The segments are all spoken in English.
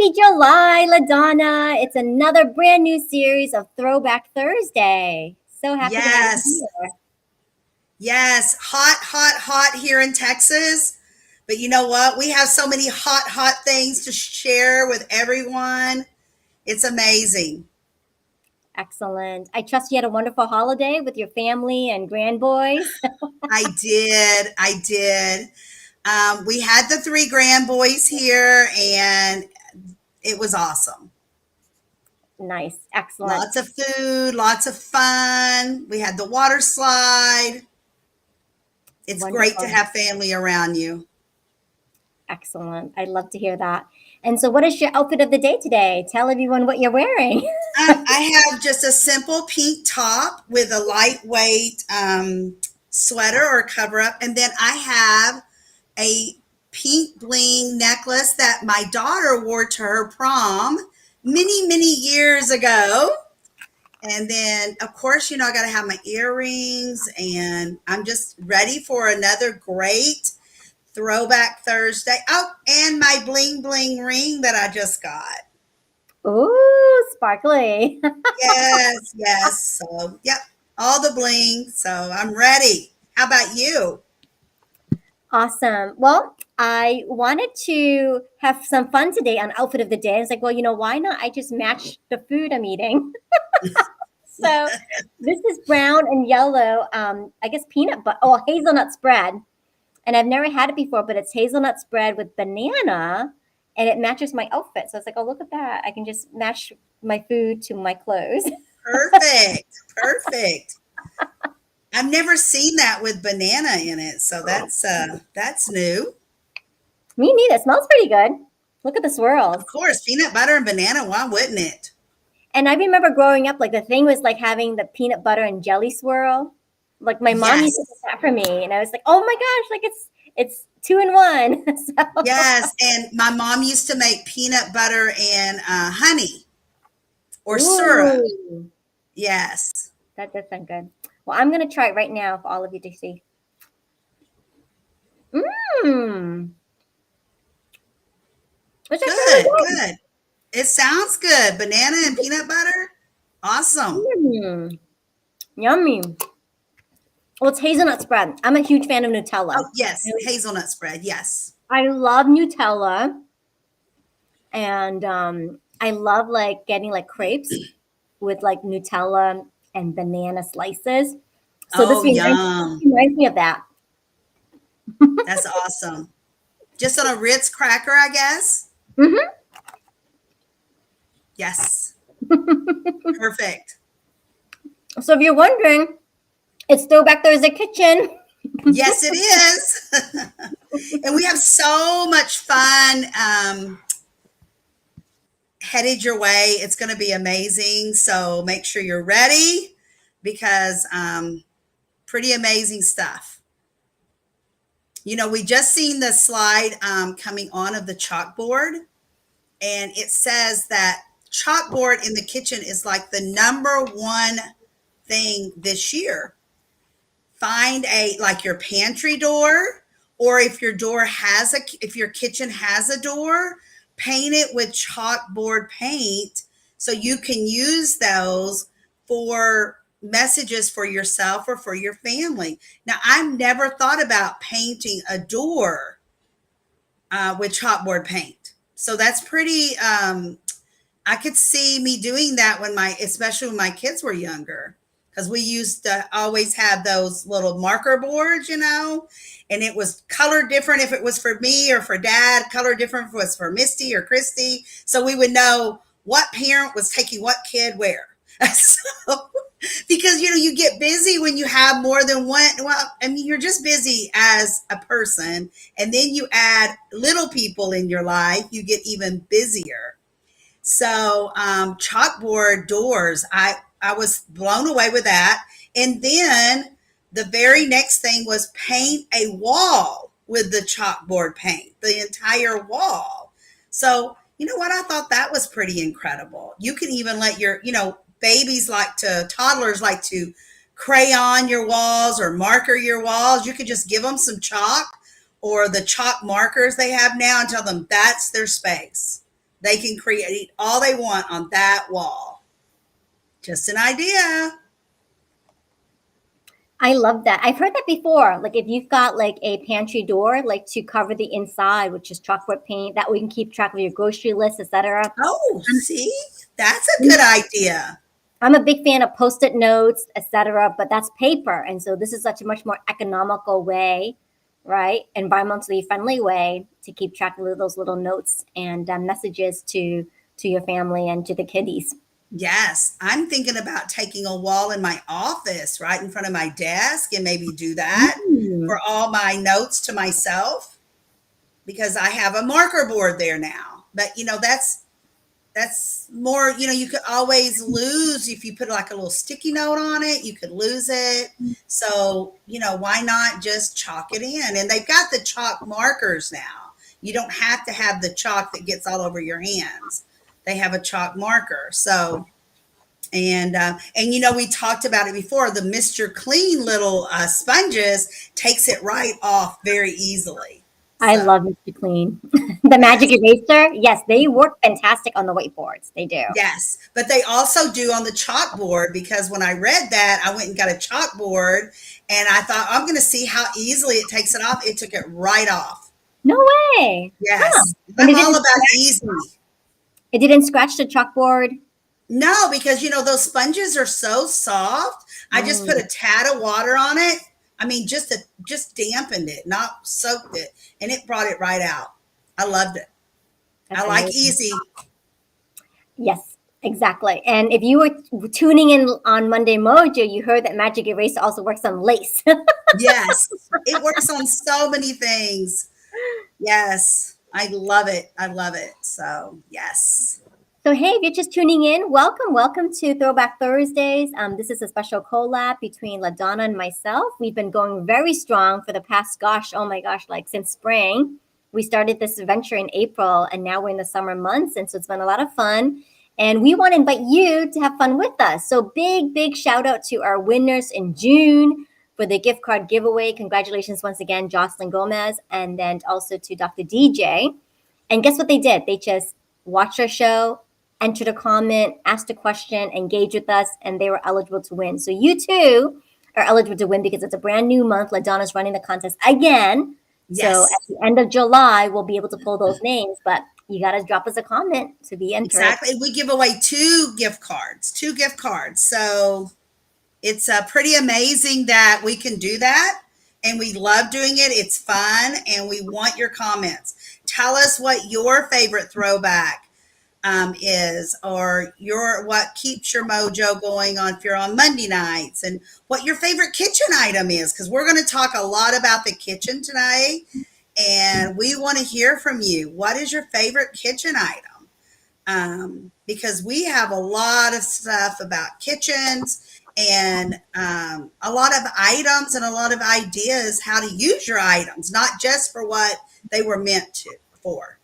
Happy July, LaDonna. It's another brand new series of Throwback Thursday. So happy to have Yes, you here. yes, hot, hot, hot here in Texas. But you know what? We have so many hot, hot things to share with everyone. It's amazing. Excellent. I trust you had a wonderful holiday with your family and grandboys. I did. I did. We had the three grand boys here, and it was awesome. Nice. Excellent. Lots of food, lots of fun. We had the water slide. It's great to Wonderful. have family around you. Excellent. I love to hear that. And so, what is your outfit of the day today? Tell everyone what you're wearing. I have just a simple pink top with a lightweight sweater or cover up. And then I have a pink bling necklace that my daughter wore to her prom many, many years ago. And then, of course, I got to have my earrings, and I'm just ready for another great Throwback Thursday. Oh, and my bling bling ring that I just got. Ooh, sparkly. Yes, yes. So, yep, all the bling. So I'm ready. How about you? Awesome. Well, I wanted to have some fun today on outfit of the day. I was like, well, why not? I just match the food I'm eating. So this is brown and yellow. I guess peanut butter. Oh, hazelnut spread. And I've never had it before, but it's hazelnut spread with banana, and it matches my outfit. So I was like, oh, look at that! I can just match my food to my clothes. Perfect. Perfect. I've never seen that with banana in it, so that's new. Me neither. It smells pretty good. Look at the swirls. Of course, peanut butter and banana. Why wouldn't it? And I remember growing up, like the thing was like having the peanut butter and jelly swirl. Like my mom used to Yes, do that for me, and I was like, oh my gosh, like it's two in one. So yes. And my mom used to make peanut butter and honey or syrup. ooh, Yes. that does sound good. Well, I'm gonna try it right now for all of you to see. Mmm, it's actually Good, really good. It sounds good. Banana and peanut butter. Awesome. good. Yummy. Well, it's hazelnut spread. I'm a huge fan of Oh, Nutella. yes. Hazelnut spread. Yes. I love Nutella, and I love like getting like crepes with like Nutella and banana slices. So this Oh, yum. reminds me of that. That's awesome. Just on a Ritz cracker, I guess. Hmm. Yes. Perfect. So if you're wondering, it's Throwback Thursday Kitchen. Yes, it is. And we have so much fun headed your way. It's going to be amazing. So make sure you're ready because pretty amazing stuff. We just seen the slide coming on of the chalkboard, and it says that chalkboard in the kitchen is like the number one thing this year. Find like your pantry door, or if if your kitchen has a door, paint it with chalkboard paint so you can use those for messages for yourself or for your family. Now, I've never thought about painting a door with chalkboard paint. So that's pretty, I could see me doing that especially when my kids were younger, because we used to always have those little marker boards, and it was color different if it was for me or for dad, color different if it was for Misty or Christy. So we would know what parent was taking what kid where. So, because, you get busy when you have more than one. Well, I mean, you're just busy as a person. And then you add little people in your life, you get even busier. So chalkboard doors, I was blown away with that. And then the very next thing was paint a wall with the chalkboard paint, the entire wall. So you know what? I thought that was pretty incredible. You can even let toddlers like to crayon your walls or marker your walls. You could just give them some chalk or the chalk markers they have now and tell them that's their space. They can create all they want on that wall. Just an idea. I love that. I've heard that before. Like if you've got like a pantry door, like to cover the inside, which is chalkboard paint, that way you can keep track of your grocery list, etc. Oh, see, that's a good idea. I'm a big fan of post-it notes, etc., but that's paper. And so this is such a much more economical way, right? Environmentally friendly way to keep track of those little notes and messages to your family and to the kiddies. Yes, I'm thinking about taking a wall in my office right in front of my desk and maybe do that for all my notes to myself because I have a marker board there now. But that's more, you could always lose if you put like a little sticky note on it, you could lose it. So, why not just chalk it in? And they've got the chalk markers now. You don't have to have the chalk that gets all over your hands. They have a chalk marker. So, and we talked about it before, the Mr. Clean little sponges takes it right off very easily. I love Mr. Clean. The magic eraser, yes, they work fantastic on the whiteboards. They do. Yes, but they also do on the chalkboard because when I read that, I went and got a chalkboard and I thought, I'm going to see how easily it takes it off. It took it right off. No way. Yes. Huh. I'm all about easy. It didn't scratch the chalkboard? No, because, those sponges are so soft. I just put a tad of water on it. I mean, just dampened it, not soaked it, and it brought it right out. I loved it. That's I like amazing. easy. Yes, exactly. And if you were tuning in on Monday Mojo, you heard that Magic Eraser also works on lace. Yes, it works on so many things. Yes, I love it. I love it. So, yes. So, hey, if you're just tuning in, welcome to Throwback Thursdays. This is a special collab between LaDonna and myself. We've been going very strong for the past, like since spring. We started this adventure in April, and now we're in the summer months, and so it's been a lot of fun. And we want to invite you to have fun with us. So big shout out to our winners in June for the gift card giveaway. Congratulations once again, Jocelyn Gomez, and then also to Dr. DJ. And guess what they did? They just watched our show, entered a comment, asked a question, engaged with us, and they were eligible to win. So you too are eligible to win because it's a brand new month. LaDonna's running the contest again. Yes. So at the end of July, we'll be able to pull those names, but you got to drop us a comment to be entered. Exactly. We give away two gift cards. So it's pretty amazing that we can do that. And we love doing it. It's fun. And we want your comments. Tell us what your favorite throwback is, or what keeps your mojo going on if you're on Monday nights, and what your favorite kitchen item is, because we're going to talk a lot about the kitchen today, and we want to hear from you. What is your favorite kitchen item? Because we have a lot of stuff about kitchens and a lot of items and a lot of ideas how to use your items, not just for what they were meant for.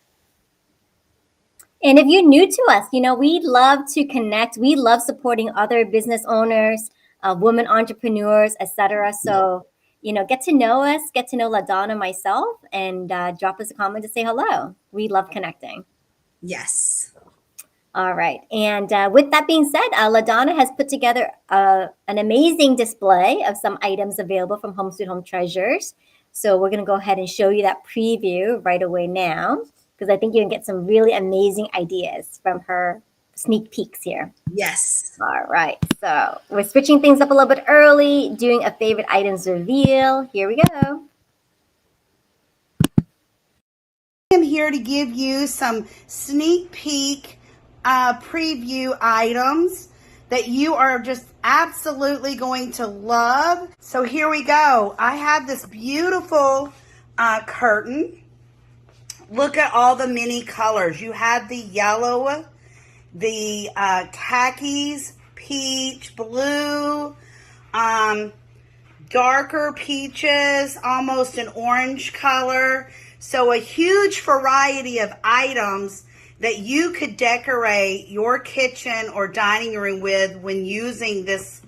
And if you're new to us, we love to connect. We love supporting other business owners, women entrepreneurs, etc. So, get to know us, get to know LaDonna, myself, and drop us a comment to say hello. We love connecting. Yes. All right. And with that being said, LaDonna has put together an amazing display of some items available from Home Sweet Home Treasures. So we're going to go ahead and show you that preview right away now, because I think you can get some really amazing ideas from her sneak peeks here. Yes. All right. So we're switching things up a little bit early, doing a favorite items reveal. Here we go. I'm here to give you some sneak peek preview items that you are just absolutely going to love. So here we go. I have this beautiful curtain. Look at all the many colors. You have the yellow, the khakis, peach, blue, darker peaches, almost an orange color. So a huge variety of items that you could decorate your kitchen or dining room with when using this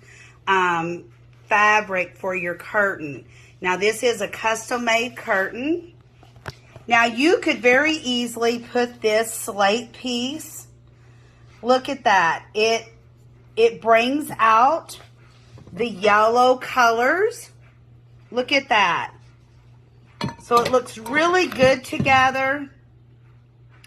fabric for your curtain. Now this is a custom made curtain. Now you could very easily put this slate piece. Look at that. It brings out the yellow colors. Look at that. So it looks really good together,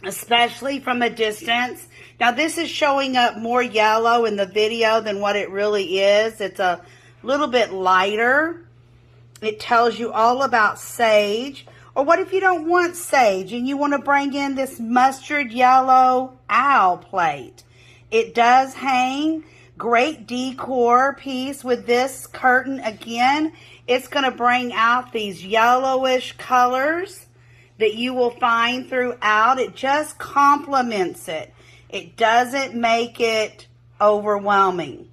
especially from a distance. Now this is showing up more yellow in the video than what it really is. It's a little bit lighter. It tells you all about sage. Or what if you don't want sage and you want to bring in this mustard yellow owl plate? It does hang. Great decor piece with this curtain. Again, it's going to bring out these yellowish colors that you will find throughout. It just complements it. It doesn't make it overwhelming.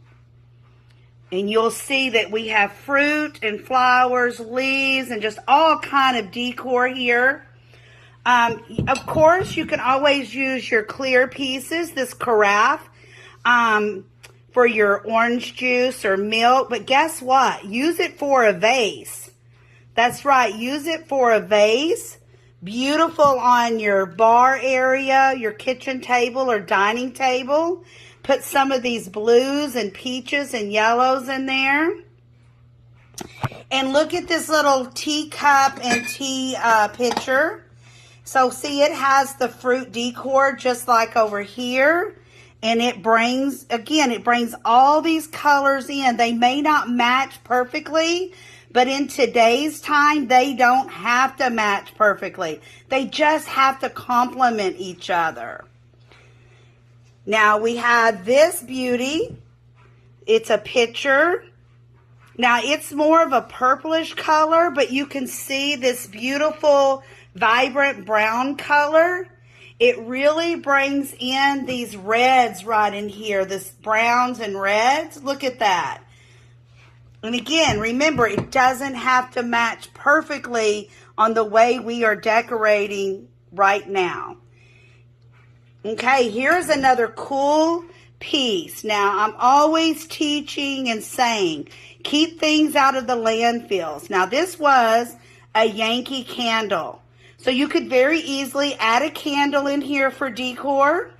And you'll see that we have fruit and flowers, leaves, and just all kind of decor here. Of course, you can always use your clear pieces, this carafe, for your orange juice or milk. But guess what? Use it for a vase. That's right. Use it for a vase. Beautiful on your bar area, your kitchen table or dining table. Put some of these blues and peaches and yellows in there. And look at this little teacup and tea pitcher. So see, it has the fruit decor just like over here. And it brings, again, it brings all these colors in. They may not match perfectly, but in today's time, they don't have to match perfectly. They just have to complement each other. Now we have this beauty. It's a pitcher. Now it's more of a purplish color, but you can see this beautiful, vibrant brown color. It really brings in these reds right in here, this browns and reds. Look at that. And again, remember, it doesn't have to match perfectly on the way we are decorating right now. Okay, here's another cool piece. Now, I'm always teaching and saying, keep things out of the landfills. Now, this was a Yankee candle. So you could very easily add a candle in here for decor.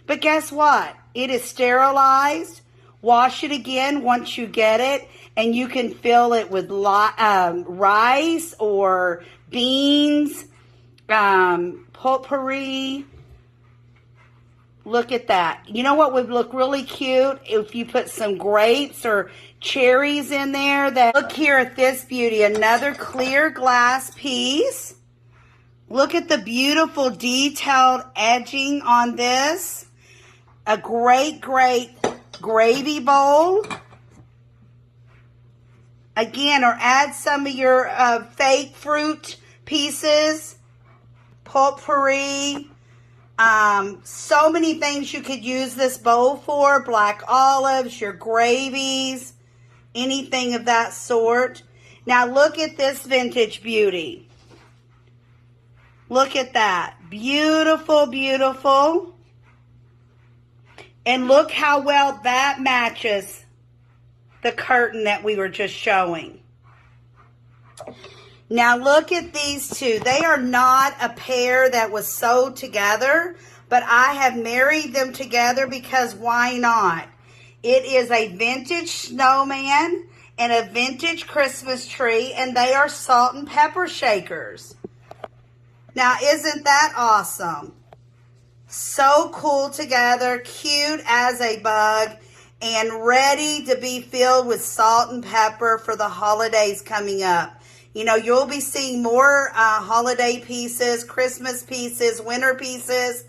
But guess what? It is sterilized. Wash it again once you get it. And you can fill it with rice or beans, potpourri. Look at that. You know what would look really cute if you put some grapes or cherries in there? Look here at this beauty. Another clear glass piece. Look at the beautiful detailed edging on this. A great gravy bowl. Again, or add some of your fake fruit pieces. Potpourri. So many things you could use this bowl for. Black olives, your gravies, anything of that sort. Now look at this vintage beauty. Look at that. Beautiful, beautiful. And look how well that matches the curtain that we were just showing. Now look at these two. They are not a pair that was sewed together, but I have married them together because why not? It is a vintage snowman and a vintage Christmas tree, and they are salt and pepper shakers. Now, isn't that awesome? So cool together, cute as a bug, and ready to be filled with salt and pepper for the holidays coming up. You know, you'll be seeing more holiday pieces, Christmas pieces, winter pieces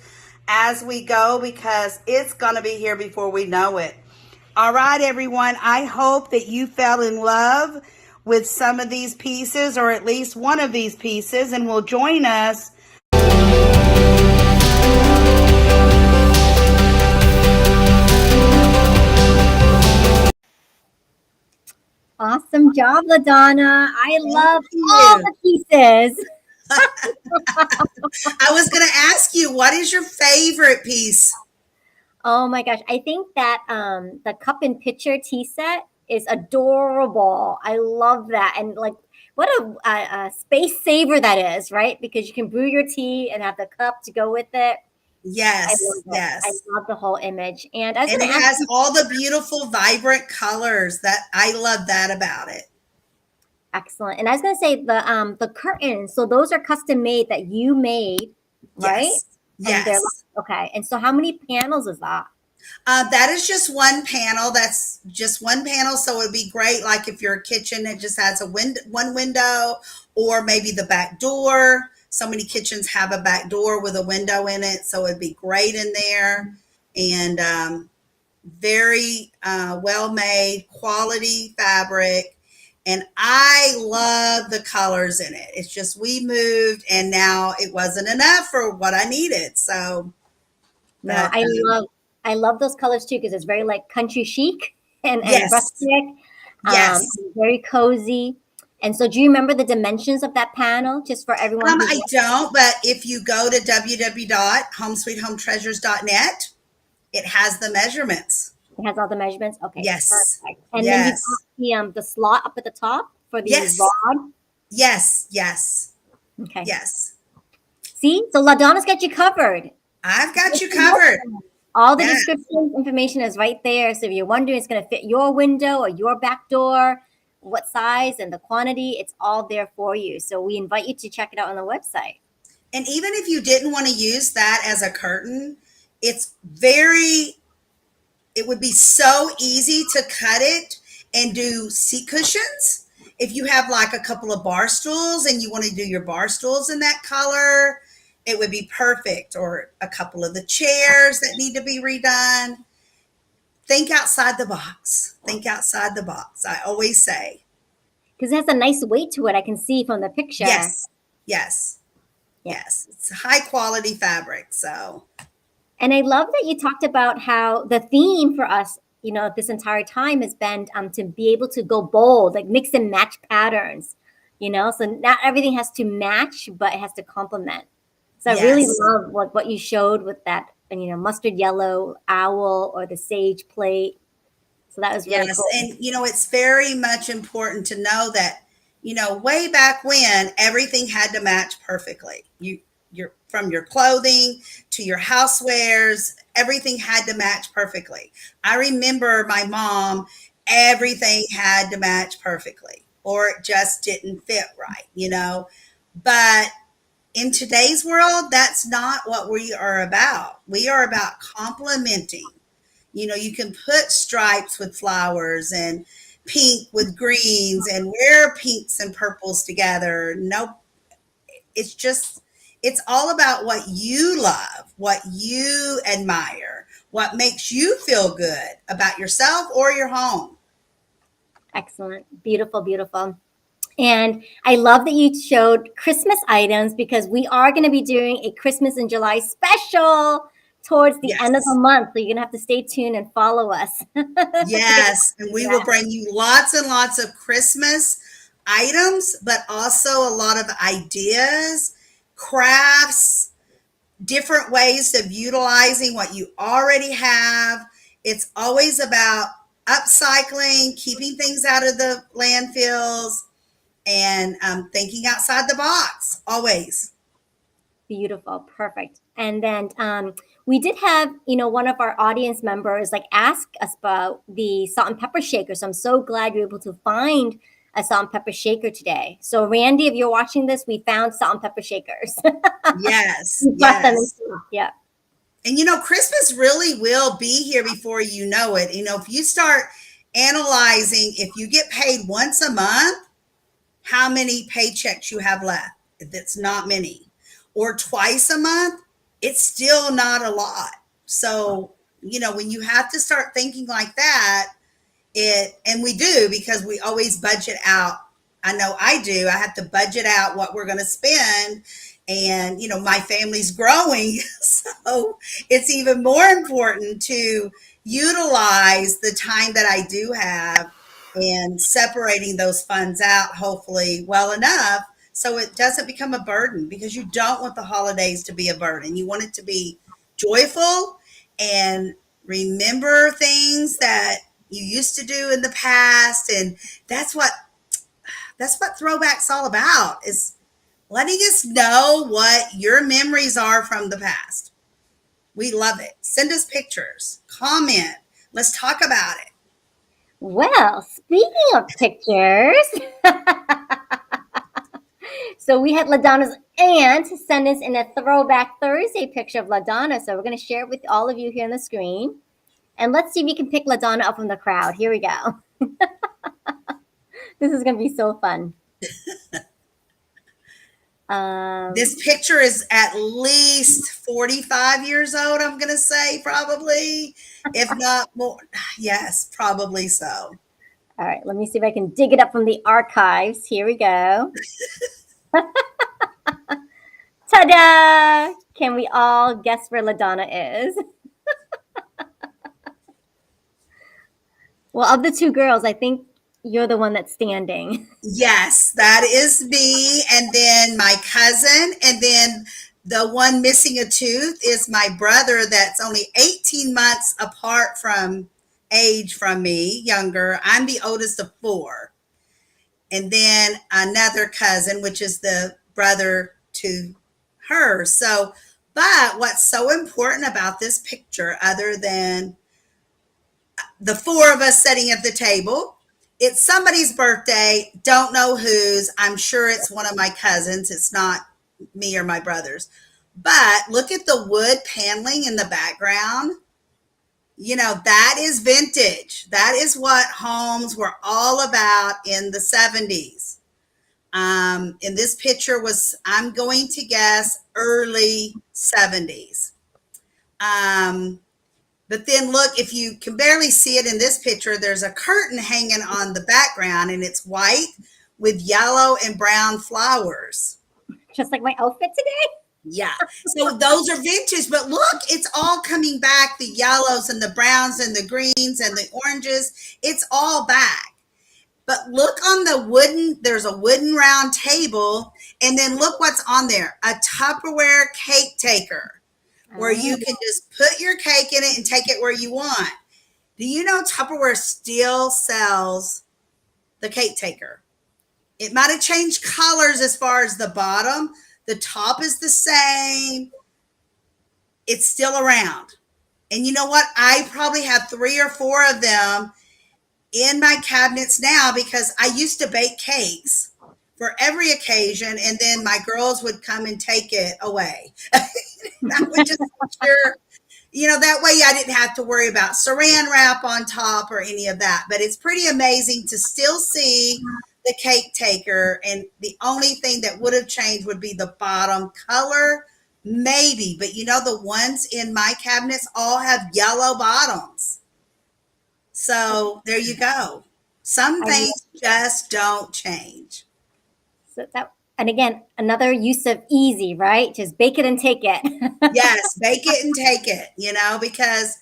as we go because it's going to be here before we know it. All right, everyone. I hope that you fell in love with some of these pieces or at least one of these pieces and will join us. Awesome job, LaDonna. I love all the pieces. I was going to ask you, what is your favorite piece? Oh my gosh. I think that the cup and pitcher tea set is adorable. I love that. And like what a space saver that is, right? Because you can brew your tea and have the cup to go with it. I Yes, love it. I yes. love the whole image. And I was And going it to ask has you, all the beautiful, vibrant colors that I love that about it. excellent. And I was going to say the curtains. So those are custom made that you made, right? Yes, And they're yes. okay. And so how many panels is that? That is just one panel. That's just one panel. So it'd be great, like if your kitchen it just has a one window, or maybe the back door. So many kitchens have a back door with a window in it, so it'd be great in there. And very well made, quality fabric. And I love the colors in it. It's just we moved, and now it wasn't enough for what I needed. So, No, but I love those colors too because it's very like country chic and yes, rustic, yes. very cozy. And so, do you remember the dimensions of that panel, just for everyone who's I don't, but if you go to www.homesweethometreasures.net, it has the measurements. it has all the measurements? Okay, Yes, perfect. And then you yes, got the slot up at the top for the yes, rod. yes, yes, Okay, yes. see, so LaDonna's got you covered. I've got you covered. All the Yeah. description information is right there. So if you're wondering it's going to fit your window or your back door, what size and the quantity, it's all there for you. So we invite you to check it out on the website. And even if you didn't want to use that as a curtain, it's very, it would be so easy to cut it and do seat cushions. If you have like a couple of bar stools and you want to do your bar stools in that color, it would be perfect. Or a couple of the chairs that need to be redone. Think outside the box. Think outside the box. I always say, Because it has a nice weight to it. I can see from the picture. yes, yes, Yeah. yes. It's high quality fabric. So, And I love that you talked about how the theme for us, this entire time has been to be able to go bold, like mix and match patterns, so not everything has to match, but it has to complement. So I really yes. love what you showed with that, mustard yellow owl or the sage plate. So that was really Yes, cool. and it's very much important to know that, way back when everything had to match perfectly. Your from your clothing to your housewares, everything had to match perfectly. I remember my mom, everything had to match perfectly, or it just didn't fit right. But in today's world, that's not what we are about. We are about complementing. You can put stripes with flowers and pink with greens and wear pinks and purples together. Nope. It's just, it's all about what you love, what you admire, what makes you feel good about yourself or your home. Excellent. Beautiful, beautiful. And I love that you showed Christmas items because we are going to be doing a Christmas in July special towards the end of the Yes. month. So you're going to have to stay tuned and follow us. to get Yes. And we will bring you lots and lots of Christmas items, but also a lot of ideas, crafts, different ways of utilizing what you already have. It's always about upcycling, keeping things out of the landfills, and thinking outside the box, always. Beautiful. Perfect. And then we did have, one of our audience members like ask us about the salt and pepper shaker. So I'm so glad you're able to find a salt and pepper shaker today. So Randy, if you're watching this, we found salt and pepper shakers. Yes, We brought them in. yes. Yeah. And Christmas really will be here before you know it. If you start analyzing, if you get paid once a month, how many paychecks you have left. If it's not many, or twice a month, it's still not a lot. So, when you have to start thinking like that, and we do, because we always budget out. I know I do. I have to budget out what we're going to spend. And, my family's growing. So it's even more important to utilize the time that I do have and separating those funds out, hopefully well enough, so it doesn't become a burden, because you don't want the holidays to be a burden. You want it to be joyful and remember things that you used to do in the past. And that's what That's what Throwback's all about, is letting us know what your memories are from the past. We love it. Send us pictures, comment. Let's talk about it. Well, speaking of pictures, so we had LaDonna's aunt send us in a Throwback Thursday picture of LaDonna. So we're going to share it with all of you here on the screen. And let's see if we can pick LaDonna up from the crowd. Here we go. This is going to be so fun. This picture is at least 45 years old, I'm going to say, probably, if not more. Yes, probably so. All right, let me see if I can dig it up from the archives. Here we go. Ta-da! Can we all guess where LaDonna is? Well, of the two girls, I think you're the one that's standing. Yes, that is me. And then my cousin. And then the one missing a tooth is my brother, that's only 18 months apart from age from me, younger. I'm the oldest of four. And then another cousin, which is the brother to her. So, but what's so important about this picture, other than the four of us sitting at the table, it's somebody's birthday. Don't know whose. I'm sure it's one of my cousins. It's not me or my brother's. But look at the wood paneling in the background. You know, that is vintage. That is what homes were all about in the 70s. In this picture was, I'm going to guess, early 70s. But then look, if you can barely see it in this picture, there's a curtain hanging on the background, and it's white with yellow and brown flowers. Just like my outfit today? Yeah. So those are vintage, but look, it's all coming back. The yellows and the browns and the greens and the oranges, it's all back. But look on the wooden, there's a wooden round table, and then look what's on there, a Tupperware cake taker, where you can just put your cake in it and take it where you want. Do you know Tupperware still sells the cake taker? It might have changed colors as far as the bottom. The top is the same. It's still around. And you know what? I probably have 3 or 4 of them in my cabinets now, because I used to bake cakes for every occasion, and then my girls would come and take it away. I would just make sure, you know, that way I didn't have to worry about saran wrap on top or any of that. But it's pretty amazing to still see the cake taker, and the only thing that would have changed would be the bottom color, maybe. But you know, the ones in my cabinets all have yellow bottoms. So there you go. Some things just don't change. So that, and again, another use of easy, right? Just bake it and take it. Yes, bake it and take it, you know, because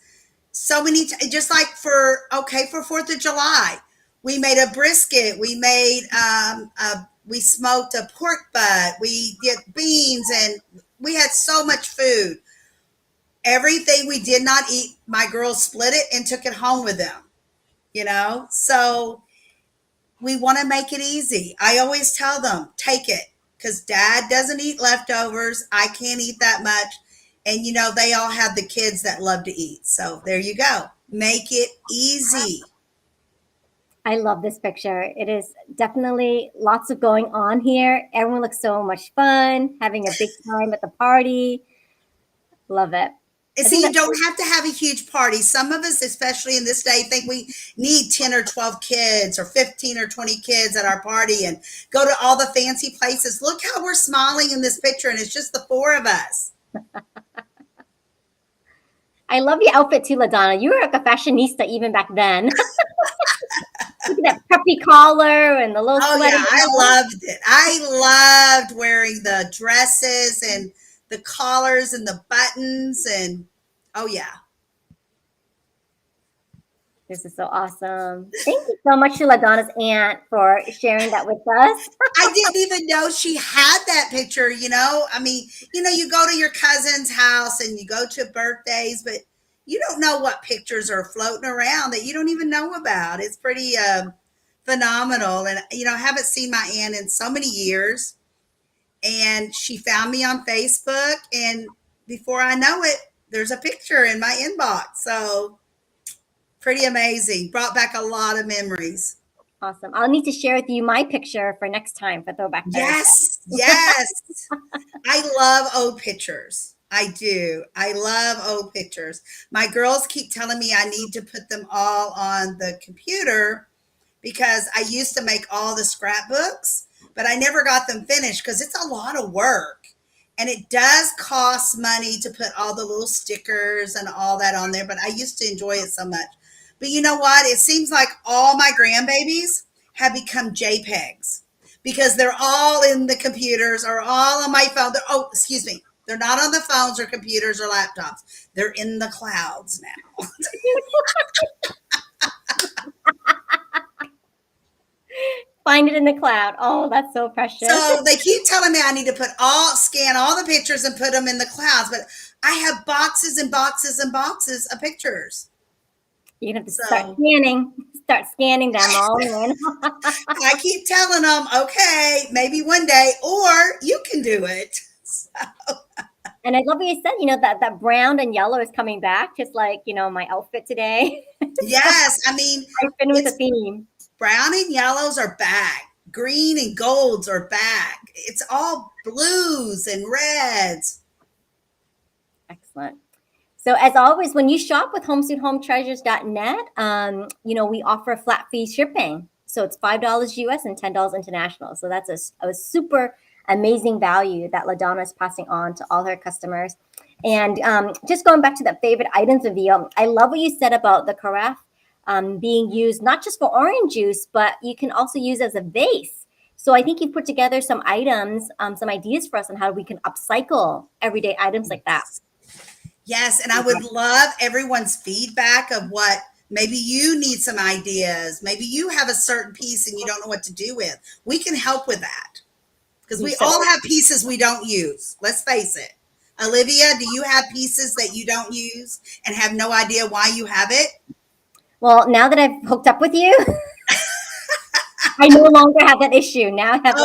so many, just like for 4th of July, we made a brisket, we made, we smoked a pork butt, we did beans, and we had so much food. Everything we did not eat, my girls split it and took it home with them, you know? So we want to make it easy. I always tell them, take it, because dad doesn't eat leftovers. I can't eat that much. And, you know, they all have the kids that love to eat. So there you go. Make it easy. I love this picture. It is definitely lots of going on here. Everyone looks so much fun, having a big time at the party. Love it. And see, you don't have to have a huge party. Some of us, especially in this day, think we need 10 or 12 kids or 15 or 20 kids at our party and go to all the fancy places. Look how we're smiling in this picture, and it's just the 4 of us. I love your outfit too, LaDonna. You were like a fashionista even back then. Look at that preppy collar and the little sweater. Yeah, I loved it. I loved wearing the dresses and the collars and the buttons, and oh yeah. This is so awesome. Thank you so much to LaDonna's aunt for sharing that with us. I didn't even know she had that picture, you know. I mean, you know, you go to your cousin's house and you go to birthdays, but you don't know what pictures are floating around that you don't even know about. It's pretty phenomenal. And, I haven't seen my aunt in so many years. And she found me on Facebook. And before I know it, there's a picture in my inbox. So pretty amazing. Brought back a lot of memories. Awesome. I'll need to share with you my picture for next time for Throwback Thursday. Yes. Yes. I love old pictures. I do. I love old pictures. My girls keep telling me I need to put them all on the computer because I used to make all the scrapbooks, but I never got them finished because it's a lot of work. And it does cost money to put all the little stickers and all that on there, but I used to enjoy it so much. But you know what? It seems like all my grandbabies have become JPEGs because they're all in the computers or all on my phone. Oh, excuse me. They're not on the phones or computers or laptops. They're in the clouds now. Find it in the cloud. Oh, that's so precious. So they keep telling me I need to scan all the pictures and put them in the clouds, but I have boxes and boxes and boxes of pictures. You're going to have to start scanning them all in. I keep telling them, okay, maybe one day, or you can do it. So. And I love what you said, that brown and yellow is coming back, just like, my outfit today. Yes. I mean, I've been with the theme. Brown and yellows are back. Green and golds are back. It's all blues and reds. Excellent. So as always, when you shop with homesweethometreasures.net, we offer flat fee shipping. So it's $5 US and $10 international. So that's a super amazing value that LaDonna is passing on to all her customers. And just going back to that favorite items reveal, I love what you said about the carafe being used not just for orange juice, but you can also use as a vase. So I think you've put together some items, some ideas for us on how we can upcycle everyday items like that. Yes, and I would love everyone's feedback of what maybe you need some ideas. Maybe you have a certain piece and you don't know what to do with. We can help with that because we all have pieces we don't use. Let's face it. Olivia, do you have pieces that you don't use and have no idea why you have it? Well, now that I've hooked up with you, I no longer have that issue. Now I have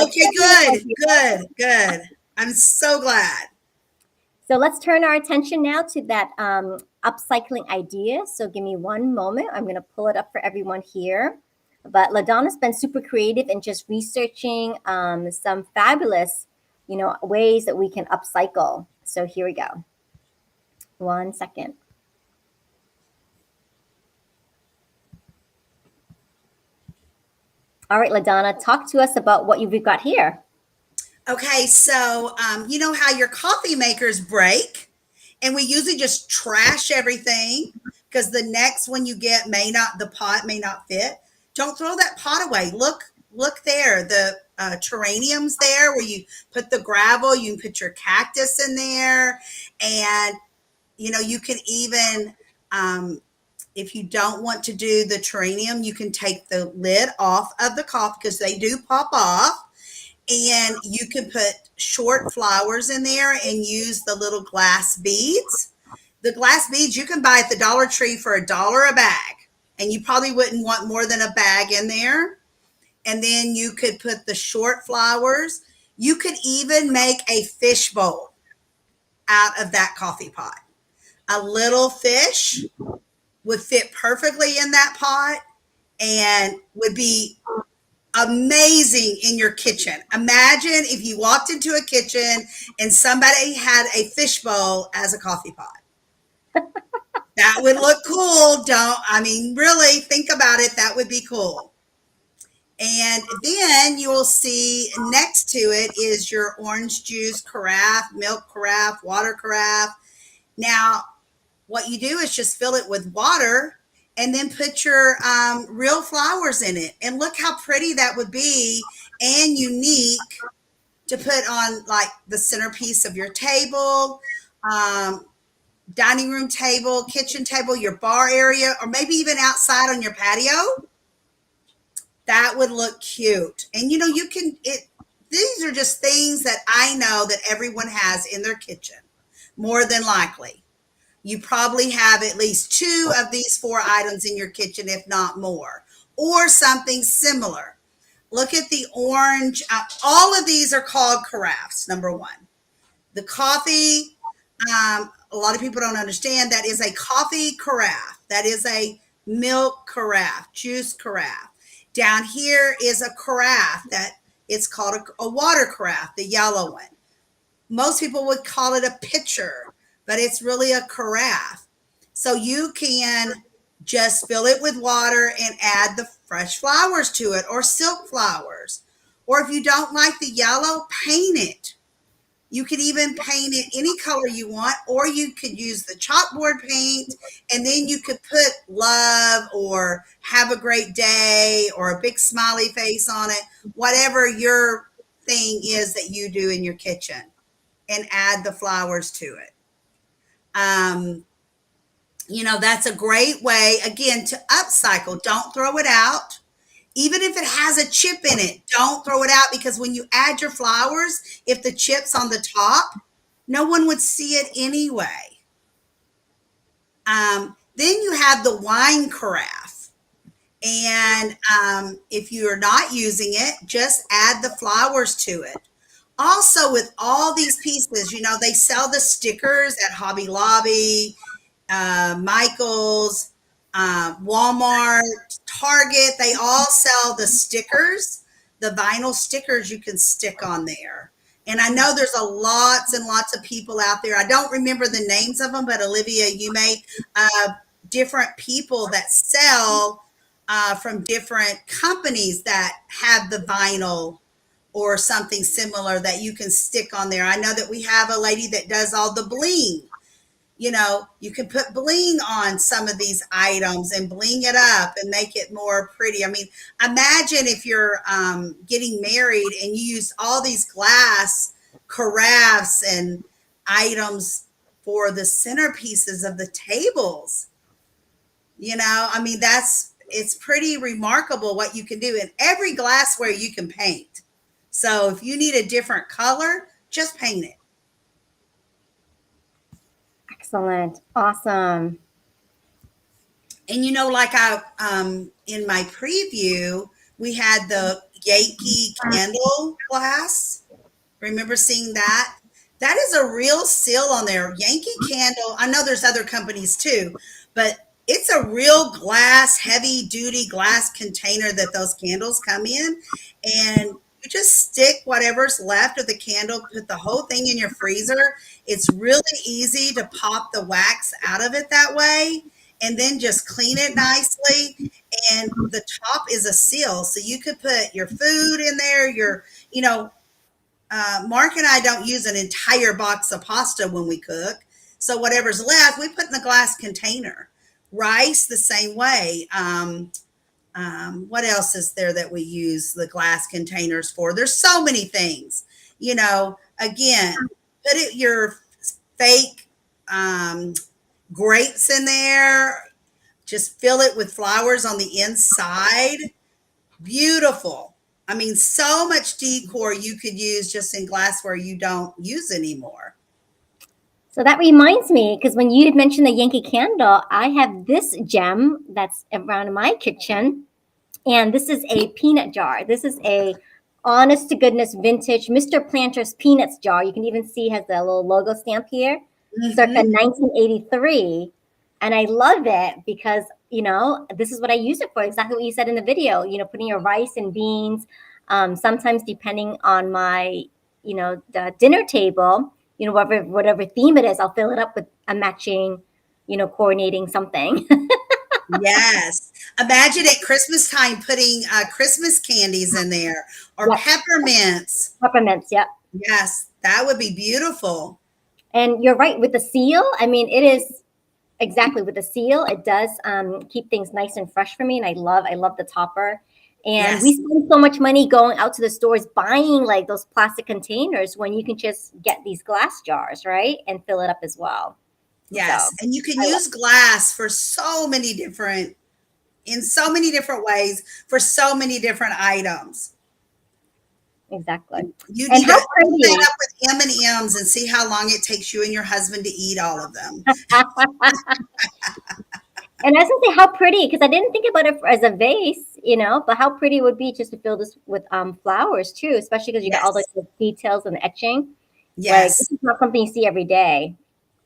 good. I'm so glad. So let's turn our attention now to that upcycling idea. So give me one moment. I'm going to pull it up for everyone here. But LaDonna's been super creative in just researching some fabulous, ways that we can upcycle. So here we go. 1 second. All right, LaDonna, talk to us about what you've got here. Okay, so you know how your coffee makers break, and we usually just trash everything because the next one you get the pot may not fit. Don't throw that pot away. Look there, the terrariums there where you put the gravel. You can put your cactus in there, and you can even if you don't want to do the terrarium, you can take the lid off of the coffee because they do pop off. And you can put short flowers in there and use the little glass beads. The glass beads you can buy at the Dollar Tree for $1 a bag. And you probably wouldn't want more than a bag in there. And then you could put the short flowers. You could even make a fish bowl out of that coffee pot. A little fish would fit perfectly in that pot and would be amazing in your kitchen. Imagine if you walked into a kitchen and somebody had a fish bowl as a coffee pot. That would look cool. Really think about it. That would be cool. And then you will see next to it is your orange juice carafe, milk carafe, water carafe. Now, what you do is just fill it with water and then put your real flowers in it. And look how pretty that would be and unique to put on like the centerpiece of your table, dining room table, kitchen table, your bar area, or maybe even outside on your patio. That would look cute. And these are just things that I know that everyone has in their kitchen, more than likely. You probably have at least 2 of these 4 items in your kitchen, if not more. or something similar. Look at the orange. All of these are called carafes, number one. The coffee, a lot of people don't understand that is a coffee carafe. That is a milk carafe, juice carafe. Down here is a carafe that it's called a water carafe, the yellow one. Most people would call it a pitcher, but it's really a carafe. So you can just fill it with water and add the fresh flowers to it or silk flowers. Or if you don't like the yellow, paint it. You could even paint it any color you want, or you could use the chalkboard paint, and then you could put love or have a great day or a big smiley face on it, whatever your thing is that you do in your kitchen, and add the flowers to it. That's a great way, again, to upcycle. Don't throw it out. Even if it has a chip in it, don't throw it out, because when you add your flowers, if the chip's on the top, no one would see it anyway. Then you have the wine carafe. And if you're not using it, just add the flowers to it. Also, with all these pieces, they sell the stickers at Hobby Lobby, Michael's, Walmart, Target. They all sell the stickers, the vinyl stickers you can stick on there. And I know there's lots and lots of people out there. I don't remember the names of them, but Olivia, you may, different people that sell from different companies that have the vinyl or something similar that you can stick on there. I know that we have a lady that does all the bling. You can put bling on some of these items and bling it up and make it more pretty. I mean, imagine if you're getting married and you use all these glass carafes and items for the centerpieces of the tables. I mean, it's pretty remarkable what you can do. And every glassware you can paint. So if you need a different color, just paint it. Excellent. Awesome. And like in my preview, we had the Yankee candle glass. Remember seeing that? That is a real seal on there. Yankee Candle. I know there's other companies too, but it's a real glass, heavy duty glass container that those candles come in. And you just stick whatever's left of the candle, put the whole thing in your freezer. It's really easy to pop the wax out of it that way, and then just clean it nicely. And the top is a seal. So you could put your food in there, Mark and I don't use an entire box of pasta when we cook. So whatever's left, we put in a glass container. Rice, the same way. What else is there that we use the glass containers for? There's so many things. Again, put your fake grapes in there. Just fill it with flowers on the inside. Beautiful. I mean, so much decor you could use just in glassware you don't use anymore. So that reminds me, because when you had mentioned the Yankee Candle, I have this gem that's around my kitchen. And this is a peanut jar. This is a honest to goodness vintage Mr. Planter's Peanuts jar. You can even see it has the little logo stamp here, circa 1983. And I love it because, this is what I use it for. Exactly what you said in the video, putting your rice and beans. Sometimes depending on my, the dinner table, whatever theme it is, I'll fill it up with a matching, coordinating something. Yes. Imagine at Christmas time putting Christmas candies in there, or peppermints. Peppermints, yep. Yes, that would be beautiful. And you're right with the seal. I mean, it is exactly with the seal. It does keep things nice and fresh for me. And I love the topper. And we spend so much money going out to the stores buying like those plastic containers when you can just get these glass jars, right? And fill it up as well. Yes. And you can use glass for so many different ways for so many different items. Exactly. You need to fill that up with M&Ms and see how long it takes you and your husband to eat all of them. And I was gonna say how pretty, because I didn't think about it as a vase, but how pretty it would be just to fill this with flowers too, especially because you got all Yes. the details and the etching. Like this Yes. is not something you see every day,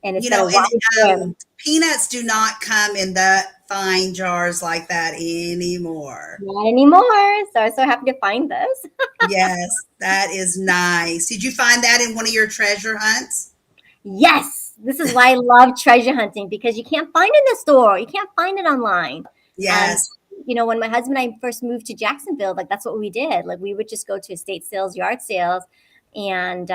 and it's You got a know, and wide brim. peanuts do not come in the fine jars like that anymore. Not anymore. So I'm so happy to find this. Yes, that is nice. Did you find that in one of your treasure hunts? Yes, this is why I love treasure hunting because you can't find it in the store. You can't find it online. And Yes. when my husband and I first moved to Jacksonville, like that's what we did. Like we would just go to estate sales, yard sales, and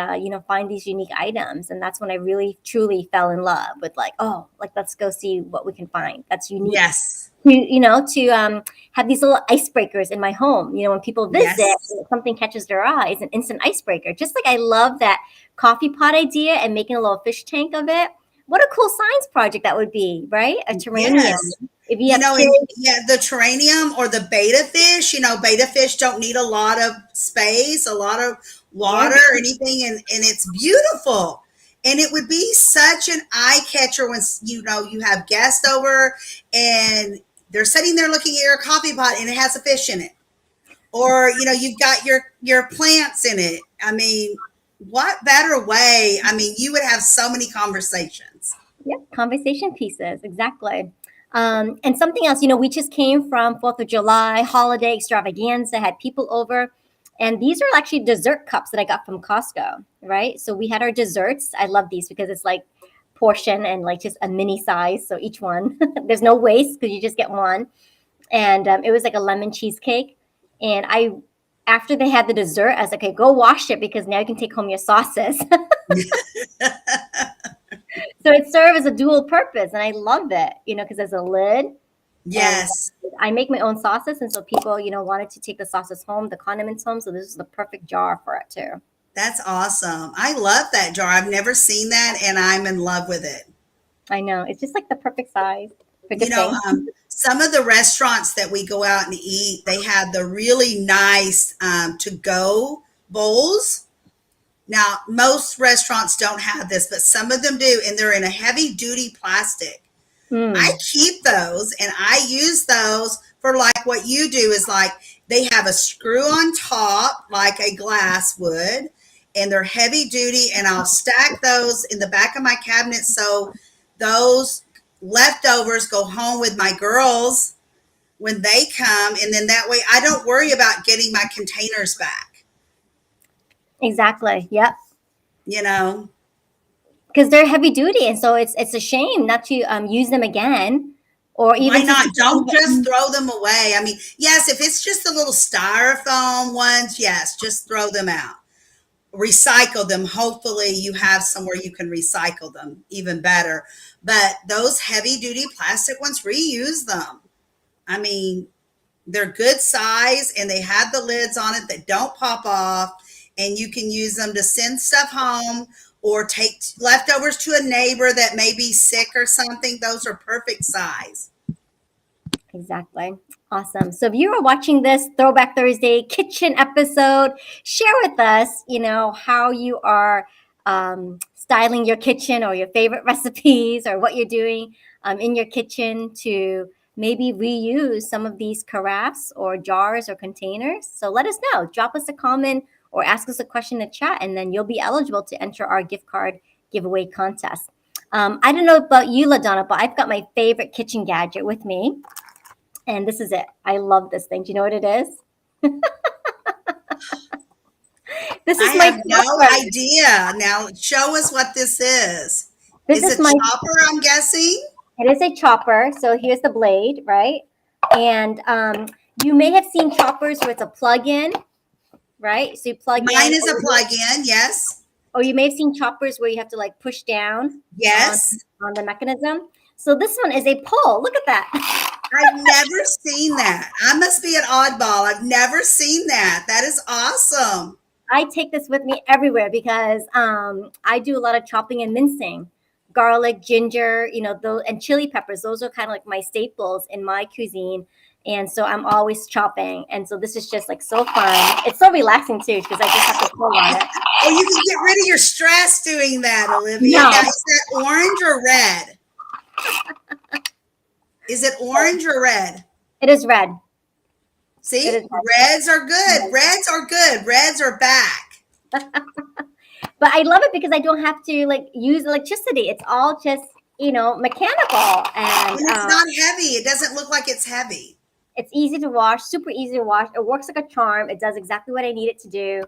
find these unique items. And that's when I really truly fell in love with like, oh, like let's go see what we can find that's unique. Yes. To have these little icebreakers in my home. When people visit, Yes. something catches their eye, it's an instant icebreaker. Just like I love that coffee pot idea and making a little fish tank of it. What a cool science project that would be, right? A terrarium. Yes. If you have And kids, yeah, the terrarium or the beta fish, beta fish don't need a lot of space, a lot of yeah, water or anything, and it's beautiful. And it would be such an eye catcher when you have guests over and they're sitting there looking at your coffee pot and it has a fish in it. Or, you've got your plants in it. I mean, what better way? I mean, you would have so many conversations. yeah, conversation pieces, exactly. And something else, we just came from 4th of July holiday extravaganza, had people over. And these are actually dessert cups that I got from Costco, right? So we had our desserts. I love these because it's like portion and like just a mini size. So each one, there's no waste because you just get one. And it was like a lemon cheesecake. And after they had the dessert, I was like, okay, go wash it because now you can take home your sauces. So it served as a dual purpose, and I love it, because there's a lid, and Yes. I make my own sauces, and so people, wanted to take the sauces home, the condiments home. So this is the perfect jar for it too. That's awesome. I love that jar. I've never seen that and I'm in love with it. I know it's just like the perfect size for You good know, thing. some of the restaurants that we go out and eat, they have the really nice to go bowls. Now, most restaurants don't have this, but some of them do, and they're in a heavy duty plastic. I Mm, keep those and I use those for like what you do is like they have a screw on top like a glass would and they're heavy duty and I'll stack those in the back of my cabinet so those leftovers go home with my girls when they come and then that way I don't worry about getting my containers back, exactly. Yep. you know. Because they're heavy duty, and so it's a shame not to use them again, or Why even to. not? Don't just throw them away. I mean, yes, if it's just the little styrofoam ones, yes, just throw them out. Recycle them. Hopefully, you have somewhere you can recycle them even better. But those heavy duty plastic ones, reuse them. I mean, they're good size and they have the lids on it that don't pop off, and you can use them to send stuff home or take leftovers to a neighbor that may be sick or something. Those are perfect size. Exactly. Awesome. So if you are watching this Throwback Thursday kitchen episode, share with us, how you are styling your kitchen or your favorite recipes or what you're doing in your kitchen to maybe reuse some of these carafes or jars or containers. So let us know. Drop us a comment or ask us a question in the chat, and then you'll be eligible to enter our gift card giveaway contest. I don't know about you, LaDonna, but I've got my favorite kitchen gadget with me. And this is it. I love this thing. Do you know what it is? This I is my have no chopper. idea. Now, show us what this is. This Is is it my. chopper, I'm guessing? It is a chopper. So here's the blade, right? And you may have seen choppers where it's a plug-in, right? So you plug Mine in, is a plug-in, yes. or you may have seen choppers where you have to like push down on Yes. on the mechanism. So this one is a pull. Look at that. I've never seen that. I must be an oddball. I've never seen that. That is awesome. I take this with me everywhere because I do a lot of chopping and mincing. Garlic, ginger, and chili peppers. Those are kind of like my staples in my cuisine. And so I'm always chopping. And so this is just like so fun. It's so relaxing too because I just have to pull on it. Oh, you can get rid of your stress doing that, Olivia. No. Now, is that orange or red? Is it orange or red? It is red. It See, is reds are good. red. Reds are good. Reds are back. But I love it because I don't have to like use electricity. It's all just mechanical, and And it's not heavy. It doesn't look like it's heavy. it's easy to wash, super easy to wash. It works like a charm. It does exactly what I need it to do.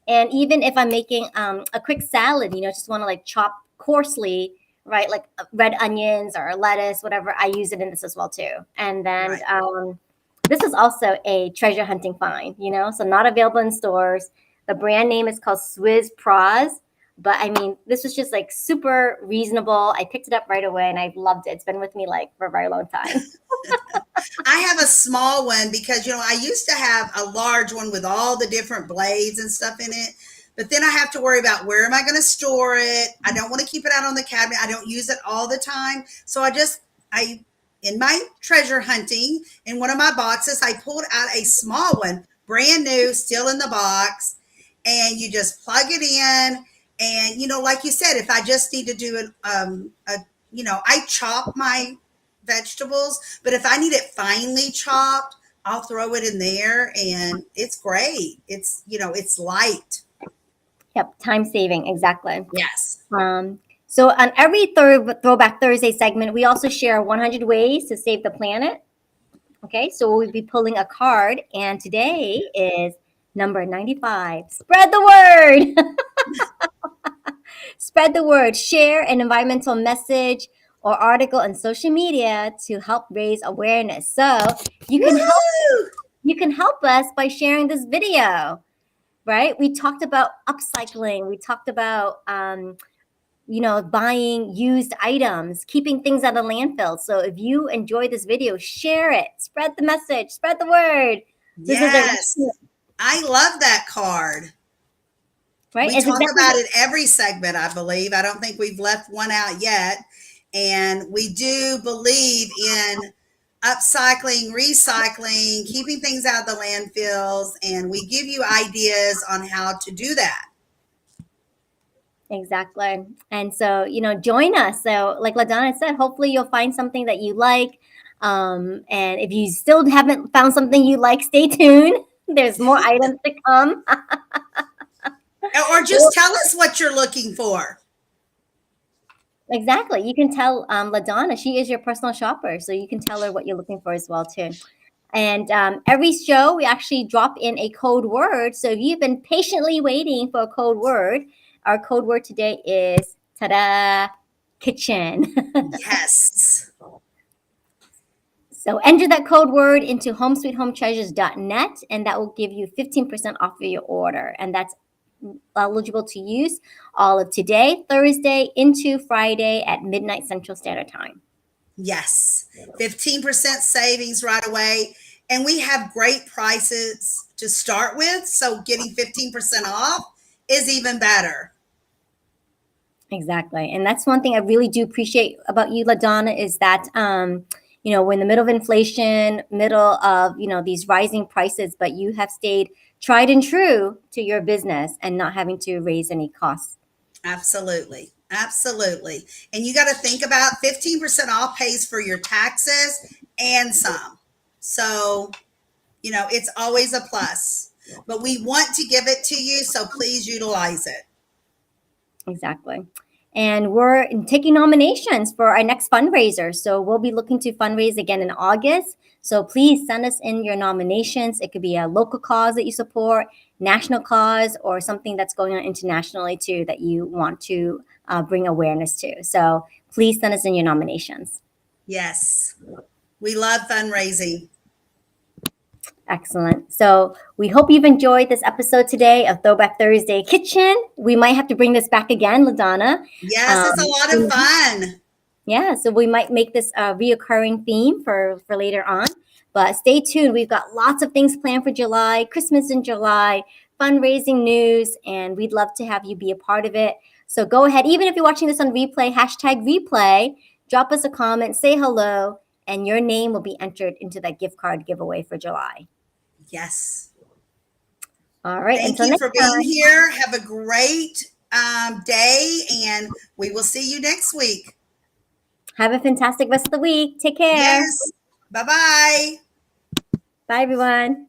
And even if I'm making a quick salad, just want to like chop coarsely, right? Like red onions or lettuce, whatever. I use it in this as well too. And then Right. this is also a treasure hunting find, so not available in stores. The brand name is called Swizz Praz. But I mean, this was just like super reasonable. I picked it up right away and I've loved it. It's been with me like for a very long time. I have a small one because, I used to have a large one with all the different blades and stuff in it. But then I have to worry about where am I going to store it? I don't want to keep it out on the cabinet. I don't use it all the time. So in my treasure hunting, in one of my boxes, I pulled out a small one, brand new, still in the box. And you just plug it in. And, like you said, if I just need to do it, I chop my vegetables, but if I need it finely chopped, I'll throw it in there and it's great. It's light. Yep, time saving, exactly. Yes. So on every Throwback Thursday segment, we also share 100 ways to save the planet. Okay, so we'll be pulling a card, and today is number 95. Spread the word. Spread the word. Share an environmental message or article on social media to help raise awareness. So you can help. Woo! You can help us by sharing this video. Right? We talked about upcycling. We talked about buying used items, keeping things out of landfill. So if you enjoy this video, share it, spread the message, spread the word. This is Yes. I love that card. right. We It's talk exactly about it every segment, I believe. I don't think we've left one out yet. And we do believe in upcycling, recycling, keeping things out of the landfills, and we give you ideas on how to do that. exactly. And so join us. So like LaDonna said, hopefully you'll find something that you like. And if you still haven't found something you like, stay tuned. There's more items to come. Or just tell us what you're looking for. Exactly. You can tell LaDonna, she is your personal shopper. So you can tell her what you're looking for as well, too. And every show, we actually drop in a code word. So if you've been patiently waiting for a code word, our code word today is ta-da, kitchen. Yes. So enter that code word into homesweethometreasures.net, and that will give you 15% off of your order. And that's eligible to use all of today, Thursday, into Friday at midnight Central Standard Time. Yes. 15% savings right away. And we have great prices to start with. So getting 15% off is even better. Exactly. And that's one thing I really do appreciate about you, LaDonna, is that, we're in the middle of inflation, middle of, these rising prices, but you have stayed tried and true to your business and not having to raise any costs. Absolutely. Absolutely. And you got to think about 15% off pays for your taxes and some. So, it's always a plus. But we want to give it to you, so please utilize it. Exactly. And we're taking nominations for our next fundraiser. So we'll be looking to fundraise again in August. So please send us in your nominations. It could be a local cause that you support, national cause, or something that's going on internationally too that you want to bring awareness to. So please send us in your nominations. Yes. We love fundraising. Excellent. So we hope you've enjoyed this episode today of Throwback Thursday Kitchen. We might have to bring this back again, LaDonna. Yes, it's a lot of fun. Yeah, so we might make this a reoccurring theme for later on. But stay tuned. We've got lots of things planned for July, Christmas in July, fundraising news, and we'd love to have you be a part of it. So go ahead, even if you're watching this on replay, #replay, drop us a comment, say hello, and your name will be entered into that gift card giveaway for July. Yes. All right. Thank you for being here. Have a great day, and we will see you next week. Have a fantastic rest of the week. Take care. Yes. Bye-bye. Bye, everyone.